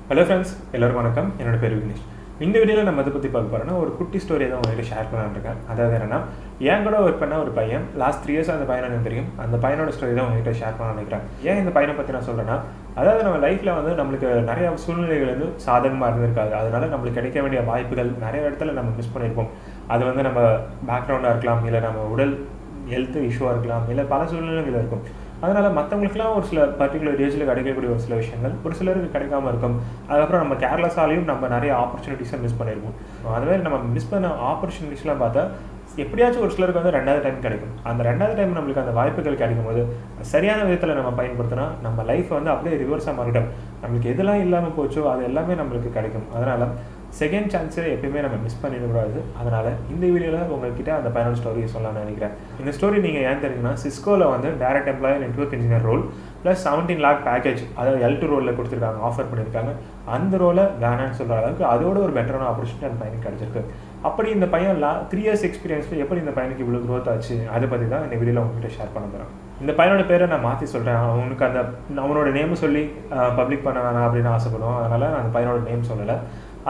Hello friends, எல்லோருக்கும் வணக்கம். என்னோட பேர் விக்னேஷ். இந்த வீடியோவில் நம்ம இதை பற்றி பார்க்க போகிறோன்னா ஒரு குட்டி ஸ்டோரி தான் உங்கள்கிட்ட ஷேர் பண்ணலான்ருக்கேன். அதாவது என்னென்னா, என் கூட ஒர்க் பண்ண ஒரு பையன் லாஸ்ட் 3 இயர்ஸ் அந்த பையனை எனக்கு தெரியும். அந்த பையனோட ஸ்டோரி தான் உங்கள்கிட்ட ஷேர் பண்ண நினைக்கிறேன். ஏன் இந்த பையனை பற்றி நான் சொல்கிறேன்னா, அதாவது நம்ம லைஃப்பில் வந்து நம்மளுக்கு நிறைய சூழ்நிலைகள் வந்து சாதகமாக இருந்திருக்காது. அதனால நம்மளுக்கு கிடைக்க வேண்டிய வாய்ப்புகள் நிறைய இடத்துல நம்ம மிஸ் பண்ணியிருப்போம். அது வந்து நம்ம பேக்ரவுண்டாக இருக்கலாம், இல்லை நம்ம உடல் ஹெல்த் இஷ்யூவாக இருக்கலாம், இல்லை பல சூழ்நிலைகள் இருக்கும். அதனால் மற்றவங்களுக்குலாம் ஒரு சில பர்டிகுலர் ஏஜில் கிடைக்கக்கூடிய ஒரு சில விஷயங்கள் ஒரு சிலருக்கு கிடைக்காம இருக்கும். அதுக்கப்புறம் நம்ம கேர்லெஸ்ஸாலையும் நம்ம நிறைய ஆப்பர்ச்சுனிட்டிஸை மிஸ் பண்ணியிருக்கோம். அதுமாதிரி நம்ம மிஸ் பண்ண ஆப்பர்ச்சுனிட்டிஸ்லாம் பார்த்தா எப்படியாச்சும் ஒரு சிலருக்கு வந்து 2வது டைம் கிடைக்கும். அந்த 2வது டைம் நம்மளுக்கு அந்த வாய்ப்புகள் கிடைக்கும் போது சரியான விதத்தில் நம்ம பயன்படுத்தினா நம்ம லைஃப் வந்து அப்படியே ரிவர்ஸாக மாறிடும். நம்மளுக்கு எதெல்லாம் இல்லாமல் போச்சோ அது எல்லாமே நம்மளுக்கு கிடைக்கும். அதனால் செகண்ட் சான்ஸை எப்பயுமே நம்ம மிஸ் பண்ணிடக்கூடாது. அதனால் இந்த வீடியோவில் உங்கள்கிட்ட அந்த பையனோட ஸ்டோரியை சொல்லலாம்னு நினைக்கிறேன். இந்த ஸ்டோரி நீங்கள் ஏன் தெரியுங்கன்னா, சிஸ்கோவில் வந்து direct employee network engineer role +17 lakh package, அதாவது L2 ரோலில் கொடுத்துருக்காங்க, ஆஃபர் பண்ணியிருக்காங்க. அந்த ரோலை வேணான்னு சொல்கிற அளவுக்கு அதோட ஒரு பெட்டரான ஆப்பர்ச்சுனிட்டி அந்த பையனுக்கு கிடச்சிருக்கு. அப்படி இந்த பையன் 3 இயர்ஸ் எக்ஸ்பீரியன்ஸில் எப்படி இந்த பையனுக்கு இவ்வளோ க்ரோத் ஆச்சு, அதை பற்றி தான் இந்த வீடியோவில் உங்கள்கிட்ட ஷேர் பண்ண போகிறேன். இந்த பையனோட பேரை நான் மாற்றி சொல்கிறேன். அவனுக்கு அவனோட நேம் சொல்லி பப்ளிக் பண்ண வேணாம் அப்படின்னு ஆசைப்படுவோம். அதனால் நான் அந்த பையனோட நேம் சொல்லலை.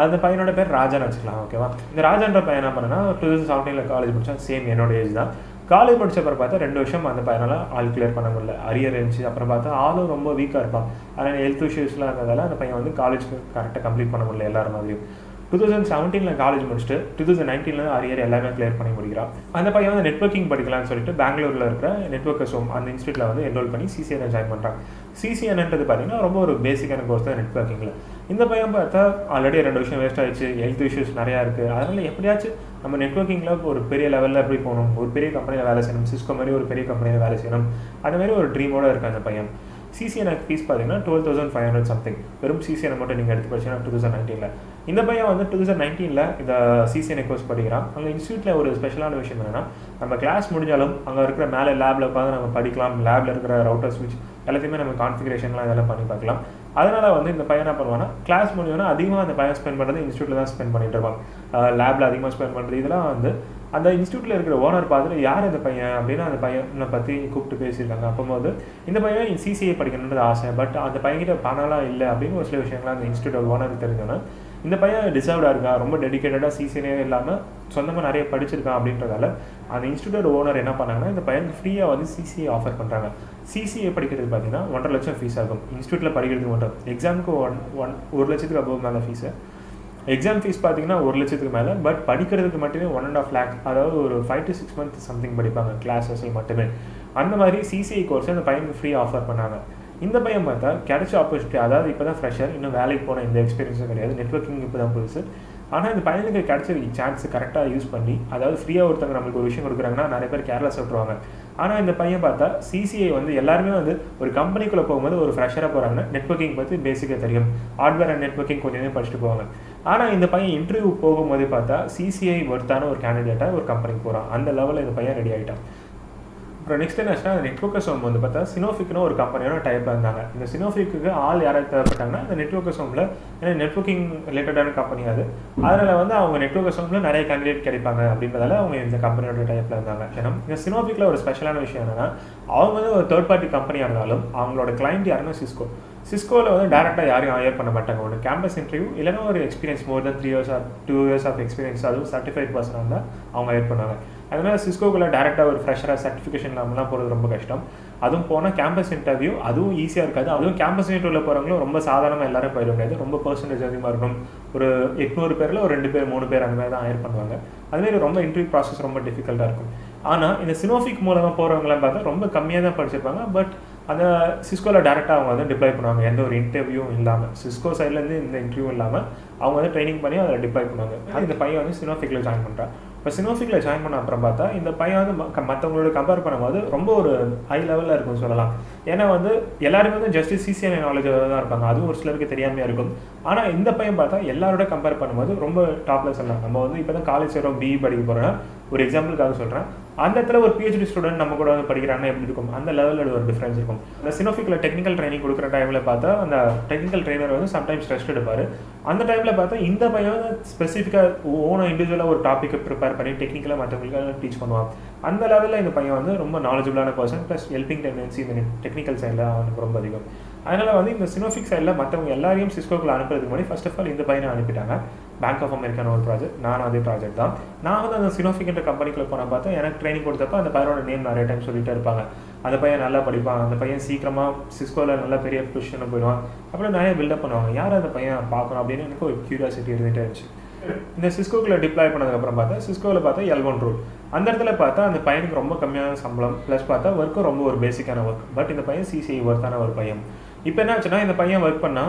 அந்த பையனோட பேர் ராஜான்னு வச்சுக்கலாம், ஓகேவா? இந்த ராஜான்ற பையன் என்ன பண்ணேன்னா 2017 காலேஜ் படித்தான். சேம் என்னோட ஏஜ் தான். காலேஜ் படித்தப்பறம் பார்த்தா 2 வருஷம் அந்த பையனால் ஆல் கிளியர் பண்ண முடியல, அரியர் இருந்துச்சு. அப்புறம் பார்த்தா ஆளும் ரொம்ப வீக்காக இருப்பான். அதனால் ஹெல்த் இஷ்யூஸ்லாம் இருந்ததால் அந்த பையன் வந்து காலேஜ்க்கு கரெக்டாக கம்ப்ளீட் பண்ண முடியல எல்லாரும் மாதிரியும். 2017 காலேஜ் முடிச்சுட்டு 2019 அரியர் எல்லாமே கிளியர் பண்ணி முடிக்கிறான். அந்த பையன் வந்து நெட்வொர்க்கிங் படிக்கலாம்னு சொல்லிட்டு பெங்களூரில் இருக்கிற நெட்வொர்க்கர்ஸ் ஹோம் அந்த இன்ஸ்டியூட்டில் வந்து என்ரோல் பண்ணி CCNA ஜாயின் பண்ணுறான். CCNAன்றது பார்த்தீங்கன்னா ரொம்ப ஒரு பேசிக்கான கோர்ஸ் தான் நெட்வொர்க்கிங்கில். இந்த பையன் பார்த்தா ஆல்ரெடி 2 வருஷம் வேஸ்ட் ஆகிடுச்சு, ஹெல்த் இஷ்யூஸ் நிறையா இருக்குது. அதனால் எப்படியாச்சும் நம்ம நெட்வொர்க்கிங்கில் ஒரு பெரிய லெவலில் எப்படி போகணும், ஒரு பெரிய கம்பெனியில் வேலை செய்யணும், சிஸ்கோ மாதிரி ஒரு பெரிய கம்பெனியில் வேலை செய்யணும், அந்த மாதிரி ஒரு ட்ரீமோடு இருக்குது அந்த பையன். CCNA ஃபீஸ் பார்த்தீங்கன்னா 12,500 சம்திங். வெறும் CCNA மட்டும் நீங்கள் எடுத்து படிச்சீங்கன்னா 2019. இந்த பையன் வந்து 2019 இந்த CCNA கோர்ஸ் படிக்கிறான். அங்கே இன்ஸ்டியூட்டில் ஒரு ஸ்பெஷலான விஷயம் என்னென்னா, நம்ம கிளாஸ் முடிஞ்சாலும் அங்கே இருக்கிற மேலே லேபில் உட்காந்து நம்ம படிக்கலாம். லேபில் இருக்கிற ரவுட்டர் ஸ்விட்ச் எல்லாத்தையுமே நம்ம கான்ஃபிகரேஷன்லாம் இதெல்லாம் பண்ணி பார்க்கலாம். அதனால் வந்து இந்த பையன் என்ன பண்ணுவான்னா, கிளாஸ் முடிஞ்சோன்னா அதிகமாக அந்த பையன் ஸ்பெண்ட் பண்ணுறது இன்ஸ்டியூட்டில் தான் ஸ்பெண்ட் பண்ணிட்டு இருப்பாங்க. லேபில் அதிகமாக ஸ்பெண்ட் பண்ணுறது இதெல்லாம் வந்து அந்த இன்ஸ்டியூட்டில் இருக்கிற ஓனர் பார்த்துட்டு யார் இந்த பையன் அப்படின்னு அந்த பையனை பற்றி கூப்பிட்டு பேசியிருக்காங்க. அப்போது இந்த பையன் CCA படிக்கணுன்றது ஆசை, பட் அந்த பையன்கிட்ட பணம்லாம் இல்லை அப்படின்னு ஒரு சில விஷயங்கள்லாம் அந்த இன்ஸ்டியூட் ஓனருக்கு தெரிஞ்சோன்னா, இந்த பையன் டிசர்வ்டாக இருக்கா, ரொம்ப டெடிக்கேட்டடாக CCNA இல்லாமல் சொந்தமாக நிறைய படிச்சிருக்கான் அப்படின்றதால அந்த இன்ஸ்டியூட்டோட ஓனர் என்ன பண்ணாங்கன்னா, இந்த பையனுக்கு ஃப்ரீயாக வந்து CCA ஆஃபர் பண்ணுறாங்க. CCA படிக்கிறது பார்த்தீங்கன்னா 1.5 லட்சம் ஃபீஸ் ஆகும். இன்ஸ்டியூட்டில் படிக்கிறதுக்கு மட்டும். எக்ஸாமுக்கு 1 லட்சத்துக்கு அபோவ் மேலே ஃபீஸு. எக்ஸாம் ஃபீஸ் பார்த்தீங்கன்னா 1 லட்சத்துக்கு மேலே. பட் படிக்கிறதுக்கு மட்டுமே 1.5 lakh, அதாவது ஒரு 5 to 6 months சம்திங் படிப்பாங்க கிளாஸஸில் மட்டுமே. அந்த மாதிரி CCA கோர்ஸ் அந்த பையனுக்கு ஃப்ரீ ஆஃபர் பண்ணாங்க. இந்த பையன் பார்த்தா கிடைச்ச ஆப்பர்ச்சுனிட்டி, அதாவது இப்போ தான் ஃப்ரெஷர், இன்னும் வேலைக்கு போன இந்த எக்ஸ்பீரியன்ஸும் கிடையாது, நெட்வொர்க்கிங் இப்போ தான் புதுசு. ஆனால் இந்த பையனுக்கு கிடைச்ச சான்ஸ் கரெக்டாக யூஸ் பண்ணி, அதாவது ஃப்ரீயாக ஒருத்தவங்க நம்மளுக்கு ஒரு விஷயம் கொடுக்குறாங்கன்னா நிறைய பேர் கேர்லெஸ் விட்டுருவாங்க. ஆனால் இந்த பையன் பார்த்தா CCA வந்து எல்லாருமே வந்து ஒரு கம்பெனிக்குள்ளே போகும்போது ஒரு ஃப்ரெஷராக போகிறாங்கன்னா நெட்வொர்க்கிங் பற்றி பேசிக்காக தெரியும், ஹார்ட்வேர் அண்ட் நெட்வொர்க்கிங் கொஞ்சமே படிச்சுட்டு போவாங்க. ஆனால் இந்த பையன் இன்டர்வியூ போகும்போதே பார்த்தா CCA ஒர்த்தான ஒரு கேண்டிடேட்டாக ஒரு கம்பெனிக்கு போகிறான். அந்த லெவலில் இந்த பையன் ரெடி ஆகிட்டான். அப்புறம் நெக்ஸ்ட் என்னாச்சுன்னா, அந்த நெட்வொர்க்கர்ஸ் ஹோம் வந்து பார்த்தா சினோஃபிக்னு ஒரு கம்பெனியோட டைப்பில் இருந்தாங்க. இந்த சினோஃபிக்கு ஆள் யாராவது தேவைப்பட்டாங்கன்னா இந்த நெட்வொர்க்கர்ஸ் ஹோமில், ஏன்னா நெட்வொர்க்கிங் ரிலேட்டடான கம்பெனி அது, அதனால் வந்து அவங்க நெட்வொர்க்கர்ஸ் ஹோமில் நிறைய கேண்டிடேட் கிடைப்பாங்க அப்படின்றதால அவங்க இந்த கம்பெனியோட டைப்பில் இருந்தாங்க. ஏன்னா இந்த சினோஃபிக்கில் ஒரு ஸ்பெஷலான விஷயம் என்னென்னா, அவங்க வந்து ஒரு தேர்ட் பார்ட்டி கம்பெனியாக இருந்தாலும் அவங்களோட கிளைண்ட் யாருன்னா சிஸ்கோவில் வந்து டேரெக்டாக யாரையும் ஹையர் பண்ண மாட்டாங்க. ஒரு கேம்பஸ் இன்டர்வியூ இல்லைனா ஒரு experience more than 3 years or 2 years of experience, அதுவும் சர்டிஃபைட் பர்சனாக இருந்தால் அவங்க ஹையர் பண்ணுவாங்க. அதனால் சிஸ்கோக்குள்ளே டேரெக்டாக ஒரு ஃப்ரெஷராக சர்டிஃபிகேஷன் இல்லாமலாம் போகிறது ரொம்ப கஷ்டம். அதுவும் போனால் கேம்பஸ் இன்டர்வியூ அதுவும் ஈஸியாக இருக்காது. அதுவும் கேம்பஸ் இன்டர்வியூவில் போகிறவங்களும் ரொம்ப சாதாரணமாக எல்லாரும் போயிட முடியாது. ரொம்ப பர்சன்டேஜ் அதிகமாக இருக்கும். ஒரு 800 பேரில் ஒரு 2 பேர் 3 பேர் அந்த மாதிரி தான் ஹையர் பண்ணுவாங்க. அதுமாதிரி ரொம்ப இன்டர்வியூ ப்ராசஸ் ரொம்ப டிஃபிகல்ட்டாக இருக்கும். ஆனால் இந்த சினோஃபிக் மூலமாக போகிறவங்களாம் பார்த்தா ரொம்ப கம்மியாக தான் படிச்சிருப்பாங்க. பட் அந்த சிஸ்கோவில் டேரெக்டாக அவங்க வந்து டிப்ளாய் பண்ணுவாங்க, எந்த ஒரு இன்டர்வியூவும் இல்லாமல். சிஸ்கோ சைட்லேருந்து இந்த இன்டர்வியூ இல்லாமல் அவங்க வந்து ட்ரைனிங் பண்ணி அதில் டிப்ளாய் பண்ணுவாங்க. இந்த பையன் வந்து சினோஃபிக்கில் ஜாயின் பண்ணுறான். இப்போ சினோஃபிக்கில் ஜாயின் பண்ண அப்புறம் பார்த்தா இந்த பையன் வந்து மற்றவங்களோட கம்பேர் பண்ணும்போது ரொம்ப ஒரு ஹை லெவலில் இருக்கும்னு சொல்லலாம். ஏன்னா வந்து எல்லாருமே வந்து ஜஸ்ட் CCNA நாலேஜ் தான் இருப்பாங்க, அதுவும் ஒரு சிலருக்கு தெரியாமையாக இருக்கும். ஆனால் இந்த பையன் பார்த்தா எல்லாரோட கம்பேர் பண்ணும்போது ரொம்ப டாப்ல சொல்லலாம். நம்ம வந்து இப்போ தான் காலேஜ் சேரோம், BE படிக்க போகிறோன்னா ஒரு எக்ஸாம்பிளுக்காக சொல்கிறேன், அந்த இடத்துல ஒரு PhD ஸ்டூடெண்ட் நம்ம கூட வந்து படிக்கிறாங்கன்னா எப்படி இருக்கும், அந்த லெவலில் ஒரு டிஃப்ரென்ஸ் இருக்கும். அந்த சினோஃபிக்கில் டெக்னிக்கல் ட்ரைனிங் கொடுக்குற டைமில் பார்த்தா அந்த டெக்னிக்கல் ட்ரைனர் வந்து சம்டைம்ஸ் ரெஸ்ட் எடுப்பார். அந்த டைமில் பார்த்தா இந்த பையன் வந்து ஸ்பெசிஃபிக்காக ஓனாக இண்டிவிஜுவலாக ஒரு டாப்பிக்கை ப்ரிப்பேர் பண்ணி டெக்னிக்கலாக மற்றவங்களுக்கு டீச் பண்ணுவான். அந்த லெவலில் இந்த பையன் வந்து ரொம்ப நாலேஜபிளான பர்சன், ப்ளஸ் ஹெல்பிங் டெண்டன்சி இந்த டெக்னிக்கல் சைடில் அவனுக்கு ரொம்ப அதிகம். அதனால் வந்து இந்த சினோஃபிக் சைடில் மற்றவங்க எல்லாரையும் சிஸ்கோக்குள்ள அனுப்புறதுக்கு முன்னாடி ஃபர்ஸ்ட் ஆஃப் ஆல் இந்த பையனை அனுப்பிட்டாங்க. பேங்க் ஆஃப் அமெரிக்கான ஒரு ப்ராஜெக்ட், நானும் அதே ப்ராஜெக்ட் தான். நான் வந்து அந்த சினோஃபிக்ன்ற கம்பெனிக்குள்ள போன பார்த்தா எனக்கு ட்ரைனிங் கொடுத்தப்ப அந்த பையனோட நேம் நிறைய டைம் சொல்லிட்டே இருப்பாங்க. அந்த பையன் நல்லா படிப்பான், அந்த பையன் சீக்கிரமாக சிஸ்கோவில் நல்ல பெரிய பொசிஷனில் போயிடுவான், அப்புறம் நிறைய பில்டப் பண்ணுவாங்க. யார் அந்த பையன் பார்க்கணும் அப்படின்னு எனக்கு ஒரு கியூரியாசிட்டி இருந்துகிட்டே இருந்துச்சு. இந்த சிஸ்கோக்குள்ள டிப்ளாய் பண்ணதுக்கப்புறம் பார்த்தா சிஸ்கோவில் பார்த்தா L1 ரூல். அந்த இடத்துல பார்த்தா அந்த பையனுக்கு ரொம்ப கம்மியான சம்பளம், ப்ளஸ் பார்த்தா ஒர்க்கும் ரொம்ப ஒரு பேசிக்கான ஒர்க். பட் இந்த பையன் CCI ஒர்த்தான ஒரு பையன். இப்போ என்ன ஆச்சுன்னா, இந்த பையன் ஒர்க்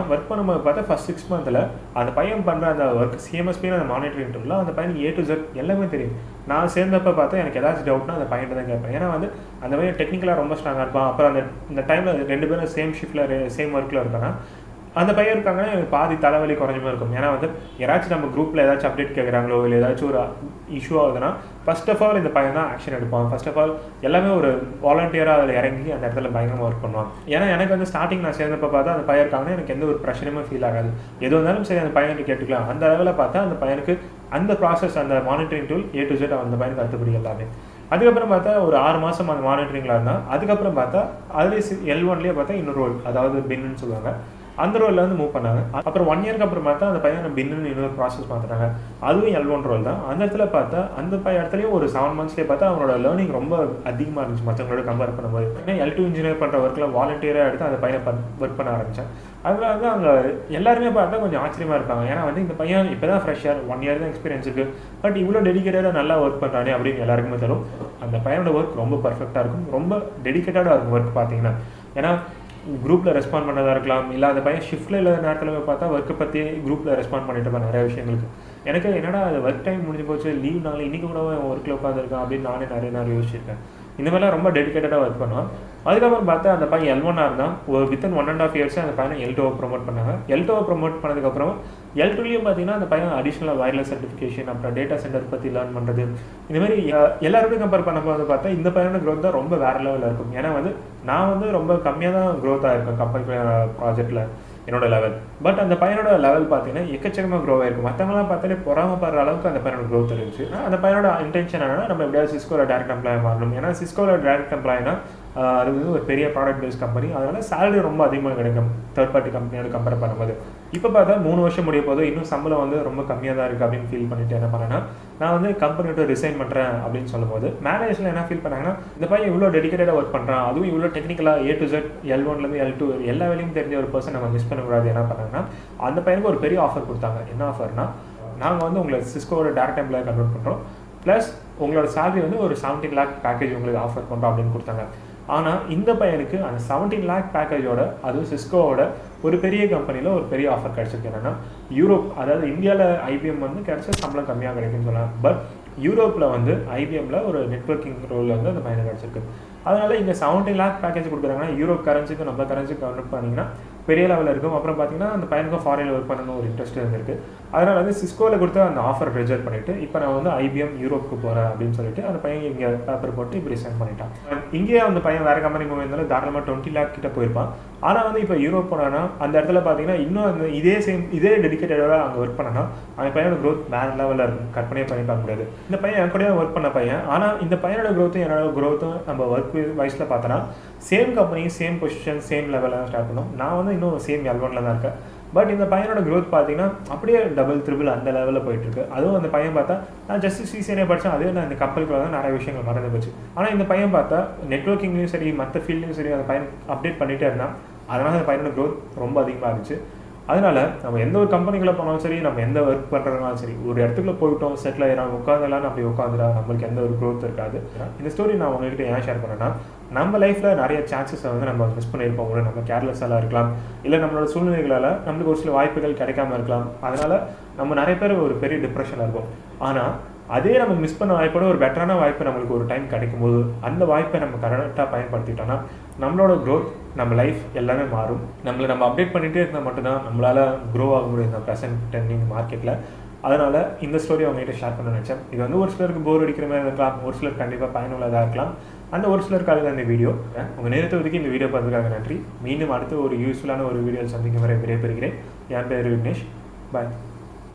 பண்ணும்போது பார்த்தா ஃபர்ஸ்ட் 6 மந்த்தில் அந்த பையன் பண்ணுற அந்த ஒர்க் CMSP அந்த மானிட்டரிங் டூலில் அந்த பையனுக்கு A to Z எல்லாமே தெரியும். நான் சேர்ந்தப்போ பார்த்தா எனக்கு ஏதாச்சும் டவுட்னா அந்த பையன் தான் கேட்பேன். ஏன்னா வந்து அந்த பையன் டெக்னிக்கலாக ரொம்ப ஸ்ட்ராங்காக இருப்பான். அப்புறம் இந்த டைமில் 2 பேரும் சேம் ஷிஃப்ட்டில் சேம் ஒர்க்கில் இருக்காங்க. அந்த பையன் இருக்காங்கன்னா எனக்கு பாதி தலைவலி குறைஞ்சமாக இருக்கும். ஏன்னா வந்து யாராச்சும் நம்ம குரூப்பில் ஏதாச்சும் அப்டேட் கேட்குறாங்களோ இல்லை ஏதாச்சும் ஒரு இஷ்யூ ஆகுதுன்னா ஃபர்ஸ்ட் ஆஃப் ஆல் இந்த பையன் தான் ஆக்ஷன் எடுப்பான். ஃபர்ஸ்ட் ஆஃப் ஆல் எல்லாமே ஒரு வாலண்டியராக அதில் இறங்கி அந்த இடத்துல பயங்கரமாக ஒர்க் பண்ணுவான். ஏன்னா எனக்கு வந்து ஸ்டார்டிங் நான் சேர்ந்தப்போ பார்த்தா அந்த பையன் இருக்காங்கன்னா எனக்கு எந்த ஒரு ப்ரெஷருமே ஃபீல் ஆகாது. எது வந்தாலும் சரி அந்த பையனுக்கு கேட்டுக்கலாம். அந்த லெவலில் பார்த்தா அந்த பையனுக்கு அந்த ப்ராசஸ், அந்த monitoring tool A to Z அந்த பையனுக்கு அத்துப்படி எல்லாமே. அதுக்கப்புறம் பார்த்தா ஒரு 6 மாதம் அந்த மானிட்டரிங்கில் இருந்தால் அதுக்கப்புறம் பார்த்தா அதுலேயே L1லேயே பார்த்தா இன்னொரு ரோல், அதாவது பின்னு சொல்லுவாங்க, அந்த ரோலில் வந்து மூவ் பண்ணாங்க. அப்புறம் 1 இயர்க்கு அப்புறம் பார்த்தா அந்த பையனை பின்னு இன்னொரு ப்ராசஸ் பார்த்துட்டாங்க. அதுவும் L1 ரோல் தான். அந்த இடத்துல பார்த்தா அந்த இடத்துலையும் ஒரு 7 மந்த்ஸ்லேயே பார்த்தா அவனோட லேர்னிங் ரொம்ப அதிகமாக இருந்துச்சு மற்றவங்களோட கம்பேர் பண்ணும்போது. ஏன்னா L2 இன்ஜினியர் பண்ணுற ஒர்க்கில் வாலண்டியராக எடுத்து அந்த பையனை ஒர்க் பண்ண ஆரம்பித்தேன். அதில் வந்து அங்கே எல்லாருமே பார்த்தா கொஞ்சம் ஆச்சரியமாக இருப்பாங்க. ஏன்னா வந்து இந்த பையன் இப்போ தான் ஃப்ரெஷ்ஷாக 1 இயர் தான் எக்ஸ்பீரியன்ஸ் இருக்குது, பட் இவ்வளோ டெடிக்கேட்டடாக நல்லா ஒர்க் பண்ணுறானே அப்படின்னு எல்லாருக்குமே தரும். அந்த பையனோட ஒர்க் ரொம்ப பர்ஃபெக்டாக இருக்கும், ரொம்ப டெடிக்கேட்டடாக இருக்கும் ஒர்க் பார்த்தீங்கன்னா. ஏன்னா குரூப்பில் ரெஸ்பாண்ட் பண்ணதாக இருக்கலாம், இல்லை அந்த பையன் ஷிஃப்ட்டில் இல்லாத நேரத்தில் பார்த்தா ஒர்க்கை பற்றி குரூப்பில் ரெஸ்பாண்ட் பண்ணிட்டு இருப்பேன் நிறைய விஷயங்களுக்கு. எனக்கு என்னடா அது ஒர்க் டைம் முடிஞ்சு போச்சு, லீவ் நாள் இன்றைக்கி கூட ஒர்க்கில் உட்காந்துருக்கான் அப்படின்னு நானே நிறைய நாள் யோசிச்சிருக்கேன். இந்த மாதிரிலாம் ரொம்ப டெடிக்கேட்டடாக ஒர்க் பண்ணுவான். அதுக்கப்புறம் பார்த்தா அந்த பையன் L1 இருந்தான். ஒரு வித்தின் 1.5 இயர்ஸ் அந்த பையனை L2 ப்ரொமோட் பண்ணாங்க. L2 ப்ரொமோட் பண்ணதுக்கப்புறம் L2லேயும் பார்த்தீங்கன்னா அந்த பையன் அடிஷ்னலாக வயர்லெஸ் சர்டிஃபிகேஷன், அப்புறம் டேட்டா சென்டர் பற்றி லேர்ன் பண்ணுறது, இந்த மாதிரி எல்லாருமே கம்பேர் பண்ணும்போது பார்த்தா இந்த பையனோட க்ரோத் தான் ரொம்ப வேறு லெவலில் இருக்கும். ஏன்னா வந்து நான் வந்து ரொம்ப கம்மியாக தான் க்ரோத்தாக இருக்கேன் கம்பெனி ப்ராஜெக்டில் என்னோட லெவல். பட் அந்த பையனோட லெவல் பார்த்தீங்கன்னா எக்கச்சக்கமாக க்ரோ ஆயிருக்கும். மற்றவங்களாம் பார்த்தாலே பொறாமப்படுற அளவுக்கு அந்த பையனோட க்ரோத் இருந்துச்சு. அந்த பையனோட இன்டென்ஷன் என்னன்னா நம்ம எப்படியாவது சிஸ்கோவில் டேரக்ட் எம்ப்ளாய் மாறணும். ஏன்னா சிஸ்கோவில் டேரக்ட் எம்ப்ளாய்னா அது வந்து ஒரு பெரிய ப்ராடக்ட் பேஸ்ட் கம்பெனி, அதனால் சேலரி ரொம்ப அதிகமாக கிடைக்கும் தேர்ட் பார்ட்டி கம்பெனியோட கம்பேர் பண்ணும்போது. இப்போ பார்த்தா 3 வருஷம் முடிய போது இன்னும் சம்பளம் வந்து ரொம்ப கம்மியாக தான் இருக்குது அப்படின்னு ஃபீல் பண்ணிட்டு என்ன பண்ணேன்னா, நான் வந்து கம்பெனியோட ரிசைன் பண்ணுறேன் அப்படின்னு சொல்லும்போது மேனேஜரில் என்ன ஃபீல் பண்ணாங்கன்னா, இந்த பையன் இவ்வளோ டெடிக்கேட்டடாக ஒர்க் பண்ணுறான், அதுவும் இவ்வளோ டெக்னிக்கலாக A to Z L1லேருந்து L2 எல்லா வேலையும் தெரிஞ்ச ஒரு பர்சன் நம்ம மிஸ் பண்ணக்கூடாது. என்ன பண்ணாங்கன்னா அந்த பையனுக்கு ஒரு பெரிய ஆஃபர் கொடுத்தாங்க. என்ன ஆஃபர்னா, நாங்கள் வந்து உங்களை சிஸ்கோவோட டேரக்ட் எம்ப்ளாய் கன்வெர்ட் பண்ணுறோம், ப்ளஸ் உங்களோட சேலரி வந்து ஒரு 17 lakh பேக்கேஜ் உங்களுக்கு ஆஃபர் பண்ணுறோம் அப்படின்னு கொடுத்தாங்க. ஆனால் இந்த பையனுக்கு அந்த 17 lakh பேக்கேஜோட, அதுவும் சிஸ்கோவோட ஒரு பெரிய கம்பெனியில் ஒரு பெரிய ஆஃபர் கிடச்சிருக்கு. என்னென்னா யூரோப், அதாவது இந்தியாவில் IBM வந்து கிடச்ச சம்பளம் கம்மியாக கிடைக்குன்னு சொல்லலாம். பட் யூரோப்பில் வந்து IBMல ஒரு நெட்வொர்க்கிங் ரோலில் வந்து அந்த பையனுக்கு கிடச்சிருக்கு. அதனால் இங்கே 17 lakh பேக்கேஜ் கொடுக்குறாங்கன்னா யூரோப் கரன்சிக்கு நம்ம கரன்சி கன்வெர்ட் பண்ணிங்கன்னா பெரிய லெவலில் இருக்கும். அப்புறம் பார்த்தீங்கன்னா அந்த பையனுக்கும் ஃபாரினில் ஒர்க் பண்ணணும் ஒரு இன்ட்ரெஸ்ட் இருந்திருக்கு. அதனால் வந்து சிஸ்கோவில் கொடுத்து அந்த ஆஃபர் ரிஜெக்ட் பண்ணிவிட்டு இப்போ நான் வந்து IBM யூரோப்புக்கு போகிறேன் அப்படின்னு சொல்லிட்டு அந்த பையன் இங்கே பேப்பர் போட்டு இப்படி ரிசைன் பண்ணிட்டான். இங்கேயே அந்த பையன் வேறு கம்பெனி மூவ் இருந்தாலும் தாராளமாக 20 lakh கிட்ட போயிருப்பான். ஆனால் வந்து இப்போ யூரோப் போனான்னா அந்த இடத்துல பார்த்தீங்கன்னா இன்னும் அந்த இதே டெடிக்கேட்டடாக அங்கே ஒர்க் பண்ணனா அந்த பையனோட க்ரோத் வேறு லெவலில் இருக்கும், கற்பனையே பண்ணி பார்க்க முடியாது. இந்த பையன் என் கூட ஒர்க் பண்ண பையன். ஆனால் இந்த பையனோட க்ரோத்தும் என்னோட க்ரோத்தும் நம்ம ஒர்க் வைஸில் பார்த்தோன்னா same company, same position, same லெவலில் தான் ஸ்டார்ட் பண்ணோம். நான் வந்து இன்னும் சேம் L1ல தான் இருக்கேன். பட் இந்த பையனோட க்ரோத் பார்த்தீங்கன்னா அப்படியே டபுள் ட்ரிபிள் அந்த லெவலில் போயிட்டுருக்கு. அதுவும் அந்த பையன் பார்த்தா நான் ஜஸ்ட் CCNA படித்தேன், அதே நான் இந்த கம்பெனிக்குள்ள தான் நிறைய விஷயங்கள் மறந்து போச்சு. ஆனால் இந்த பையன் பார்த்தா நெட்வொர்க்கிங்லேயும் சரி மற்ற ஃபீல்ட்லையும் சரி அந்த பையன் அப்டேட் பண்ணிகிட்டே இருந்தான். அதனால் அந்த பையனோட க்ரோத் ரொம்ப அதிகமாக இருந்துச்சு. அதனால் நம்ம எந்த ஒரு கம்பெனிக்குள்ளே போனாலும் சரி, நம்ம எந்த ஒர்க் பண்ணுறதுனாலும் சரி, ஒரு இடத்துக்குள்ள போயிட்டோம் செட்டில் ஆகிடும் உட்காந்துலான்னு அப்படி உட்காந்துடா நம்மளுக்கு எந்த ஒரு க்ரோத் இருக்காது. இந்த ஸ்டோரி நான் உங்ககிட்ட ஏன் ஷேர் பண்ணேன்னா, நம்ம லைஃப்பில் நிறைய சான்சஸை வந்து நம்ம மிஸ் பண்ணியிருப்போம். ஒரு நம்ம கேர்லெஸ்ஸாக இருக்கலாம், இல்லை நம்மளோட சூழ்நிலைகளால் நம்மளுக்கு ஒரு சில வாய்ப்புகள் கிடைக்காம இருக்கலாம். அதனால் நம்ம நிறைய பேர் ஒரு பெரிய டிப்ரெஷனில் இருப்போம். ஆனால் அதே நம்ம மிஸ் பண்ண வாய்ப்போட ஒரு பெட்டரான வாய்ப்பு நம்மளுக்கு ஒரு டைம் கிடைக்கும் போது அந்த வாய்ப்பை நம்ம கரெக்டாக பயன்படுத்திட்டோம்னா நம்மளோட க்ரோத், நம்ம லைஃப் எல்லாமே மாறும். நம்ம அப்டேட் பண்ணிகிட்டே இருந்தால் மட்டும்தான் நம்மளால் க்ரோ ஆக முடியும் இந்த ப்ரெசென்ட் ட்ரெண்டிங் மார்க்கெட்டில். அதனால் இந்த ஸ்டோரி அவங்ககிட்ட ஷேர் பண்ண நினச்சேன். இது வந்து ஒரு சிலருக்கு போர் அடிக்கிற மாதிரி இருக்கலாம், ஒரு சிலர் கண்டிப்பாக பயனுள்ளதாக இருக்கலாம். அந்த ஒரு சிலருக்காக தான் இந்த வீடியோ. உங்கள் நேரத்தை ஒதுக்கி இந்த வீடியோ பார்த்துக்காக நன்றி. மீண்டும் அடுத்து ஒரு யூஸ்ஃபுல்லான ஒரு வீடியோ சந்திக்கும் வரை விடைபெறுகிறேன். என் பேர் விக்னேஷ். பாய்.